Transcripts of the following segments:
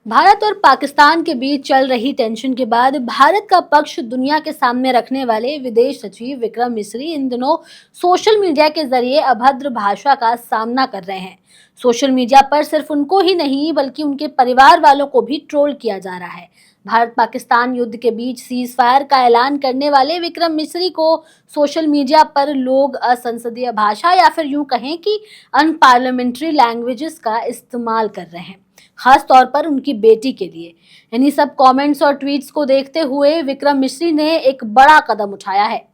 भारत और पाकिस्तान के बीच चल रही टेंशन के बाद भारत का पक्ष दुनिया के सामने रखने वाले विदेश सचिव विक्रम मिस्री इन दिनों सोशल मीडिया के जरिए अभद्र भाषा का सामना कर रहे हैं। सोशल मीडिया पर सिर्फ उनको ही नहीं बल्कि उनके परिवार वालों को भी ट्रोल किया जा रहा है। भारत पाकिस्तान युद्ध के बीच सीज फायर का ऐलान करने वाले विक्रम मिस्री को सोशल मीडिया पर लोग असंसदीय भाषा या फिर यूं कहें कि अनपार्लियामेंट्री लैंग्वेजेस का इस्तेमाल कर रहे हैं, खास तौर पर उनकी बेटी के लिए। इन्हीं सब कमेंट्स और ट्वीट्स को देखते हुए विक्रम मिस्री ने एक बड़ा कदम उठाया है।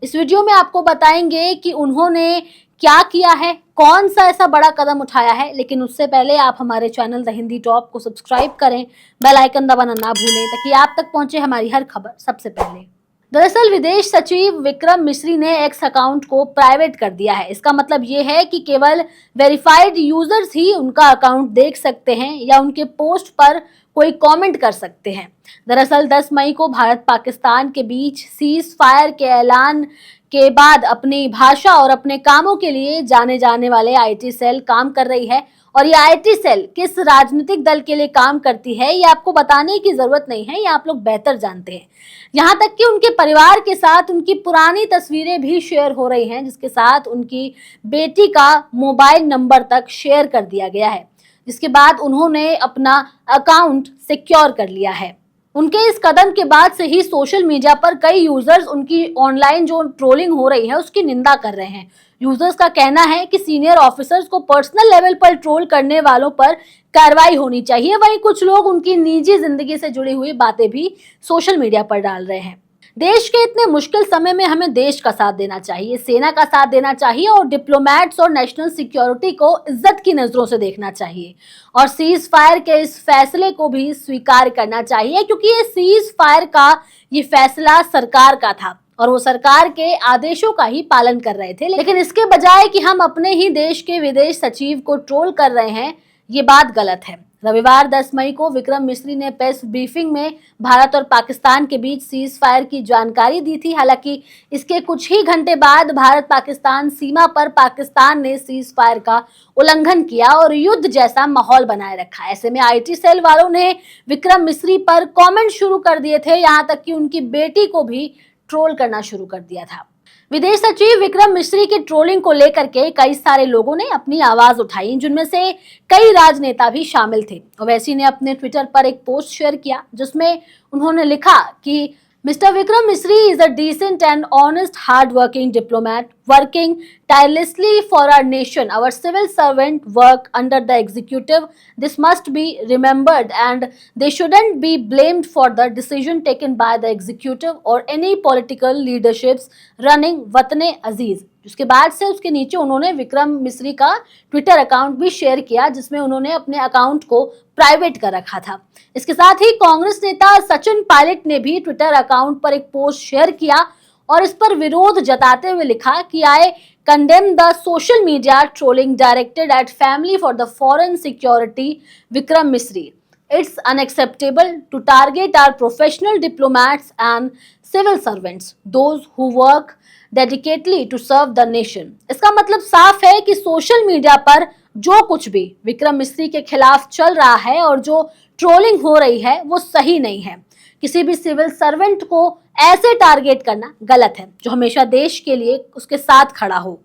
इस वीडियो में आपको बताएंगे कि उन्होंने क्या किया है, कौन सा ऐसा बड़ा कदम उठाया है। लेकिन उससे पहले आप हमारे चैनल द हिंदी टॉप को सब्सक्राइब करें, बेल आइकन दबाना ना भूलें ताकि आप तक पहुंचे हमारी हर खबर सबसे पहले। दरअसल विदेश सचिव विक्रम मिस्री ने एक्स अकाउंट को प्राइवेट कर दिया है। इसका मतलब ये है कि केवल वेरीफाइड यूजर्स ही उनका अकाउंट देख सकते हैं या उनके पोस्ट पर कोई कमेंट कर सकते हैं। दरअसल 10 मई को भारत पाकिस्तान के बीच सीज फायर के ऐलान के बाद अपनी भाषा और अपने कामों के लिए जाने जाने वाले आईटी सेल काम कर रही है। और ये आईटी सेल किस राजनीतिक दल के लिए काम करती है ये आपको बताने की जरूरत नहीं है, ये आप लोग बेहतर जानते हैं। यहाँ तक कि उनके परिवार के साथ उनकी पुरानी तस्वीरें भी शेयर हो रही हैं, जिसके साथ उनकी बेटी का मोबाइल नंबर तक शेयर कर दिया गया है, जिसके बाद उन्होंने अपना अकाउंट सिक्योर कर लिया है। उनके इस कदम के बाद से ही सोशल मीडिया पर कई यूजर्स उनकी ऑनलाइन जो ट्रोलिंग हो रही है उसकी निंदा कर रहे हैं। यूजर्स का कहना है कि सीनियर ऑफिसर्स को पर्सनल लेवल पर ट्रोल करने वालों पर कार्रवाई होनी चाहिए। वहीं कुछ लोग उनकी निजी जिंदगी से जुड़ी हुई बातें भी सोशल मीडिया पर डाल रहे हैं। देश के इतने मुश्किल समय में हमें देश का साथ देना चाहिए, सेना का साथ देना चाहिए और डिप्लोमेट्स और नेशनल सिक्योरिटी को इज्जत की नजरों से देखना चाहिए और सीज फायर के इस फैसले को भी स्वीकार करना चाहिए, क्योंकि ये सीज फायर का ये फैसला सरकार का था और वो सरकार के आदेशों का ही पालन कर रहे थे। लेकिन इसके बजाय कि हम अपने ही देश के विदेश सचिव को ट्रोल कर रहे हैं, ये बात गलत है। रविवार 10 मई को विक्रम मिस्री ने प्रेस ब्रीफिंग में भारत और पाकिस्तान के बीच सीज फायर की जानकारी दी थी। हालांकि इसके कुछ ही घंटे बाद भारत पाकिस्तान सीमा पर पाकिस्तान ने सीज फायर का उल्लंघन किया और युद्ध जैसा माहौल बनाए रखा। ऐसे में आईटी सेल वालों ने विक्रम मिस्री पर कमेंट शुरू कर दिए थे, यहाँ तक कि उनकी बेटी को भी ट्रोल करना शुरू कर दिया था। विदेश सचिव विक्रम मिस्री की ट्रोलिंग को लेकर के कई सारे लोगों ने अपनी आवाज उठाई, जिनमें से कई राजनेता भी शामिल थे। ओवैसी ने अपने ट्विटर पर एक पोस्ट शेयर किया जिसमें उन्होंने लिखा कि Mr. Vikram Misri is a decent and honest, hard-working diplomat working tirelessly for our nation. Our civil servant work under the executive. This must be remembered, and they shouldn't be blamed for the decision taken by the executive or any political leaderships running Watane Aziz. उसके बाद से उसके नीचे उन्होंने विक्रम मिस्री का Twitter account भी share किया, जिसमें उन्होंने अपने अकाउंट को प्राइवेट कर रखा था। इसके साथ ही कांग्रेस नेता सचिन पायलट ने भी ट्विटर अकाउंट पर एक पोस्ट शेयर किया और इस पर विरोध जताते हुए लिखा कि I condemn the social media trolling directed at family for the foreign security Vikram Misri. It's unacceptable to target our professional diplomats and civil servants, those who work dedicatedly to serve the nation. इसका मतलब साफ है कि social media पर जो कुछ भी विक्रम मिस्री के खिलाफ चल रहा है और जो ट्रोलिंग हो रही है वो सही नहीं है। किसी भी सिविल सर्वेंट को ऐसे टारगेट करना गलत है जो हमेशा देश के लिए उसके साथ खड़ा हो।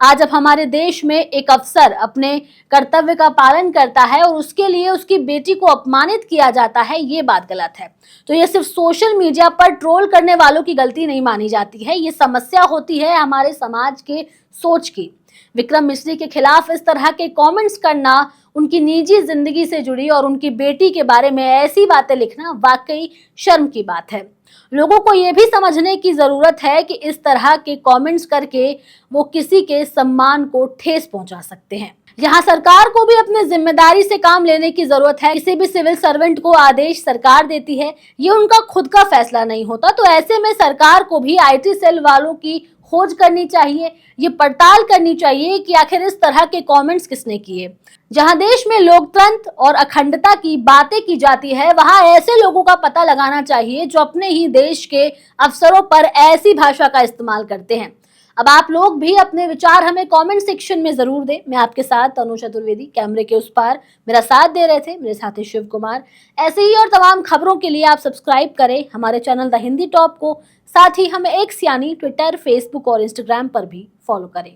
आज जब हमारे देश में एक अफसर अपने कर्तव्य का पालन करता है और उसके लिए उसकी बेटी को अपमानित किया जाता है, ये बात गलत है। तो ये सिर्फ सोशल मीडिया पर ट्रोल करने वालों की गलती नहीं मानी जाती है, ये समस्या होती है हमारे समाज के सोच की। विक्रम मिस्री के खिलाफ इस तरह के कमेंट्स करना, उनकी निजी जिंदगी से जुड़ी और उनकी बेटी के बारे में ऐसी बातें लिखना वाकई शर्म की बात है। लोगों को यह भी समझने की जरूरत है कि इस तरह के कमेंट्स करके वो किसी के सम्मान को ठेस पहुंचा सकते हैं। यहाँ सरकार को भी अपनी जिम्मेदारी से काम लेने की जरूरत है। किसी भी सिविल सर्वेंट को आदेश सरकार देती है, ये उनका खुद का फैसला नहीं होता। तो ऐसे में सरकार को भी आईटी सेल वालों की खोज करनी चाहिए, ये पड़ताल करनी चाहिए कि आखिर इस तरह के कमेंट्स किसने किए। जहां देश में लोकतंत्र और अखंडता की बातें की जाती है, वहां ऐसे लोगों का पता लगाना चाहिए जो अपने ही देश के अफसरों पर ऐसी भाषा का इस्तेमाल करते हैं। अब आप लोग भी अपने विचार हमें कमेंट सेक्शन में जरूर दें। मैं आपके साथ तनु चतुर्वेदी, कैमरे के उस पार मेरा साथ दे रहे थे मेरे साथी शिव कुमार। ऐसे ही और तमाम खबरों के लिए आप सब्सक्राइब करें हमारे चैनल द हिंदी टॉप को। साथ ही हमें एक्स यानी ट्विटर, फेसबुक और इंस्टाग्राम पर भी फॉलो करें।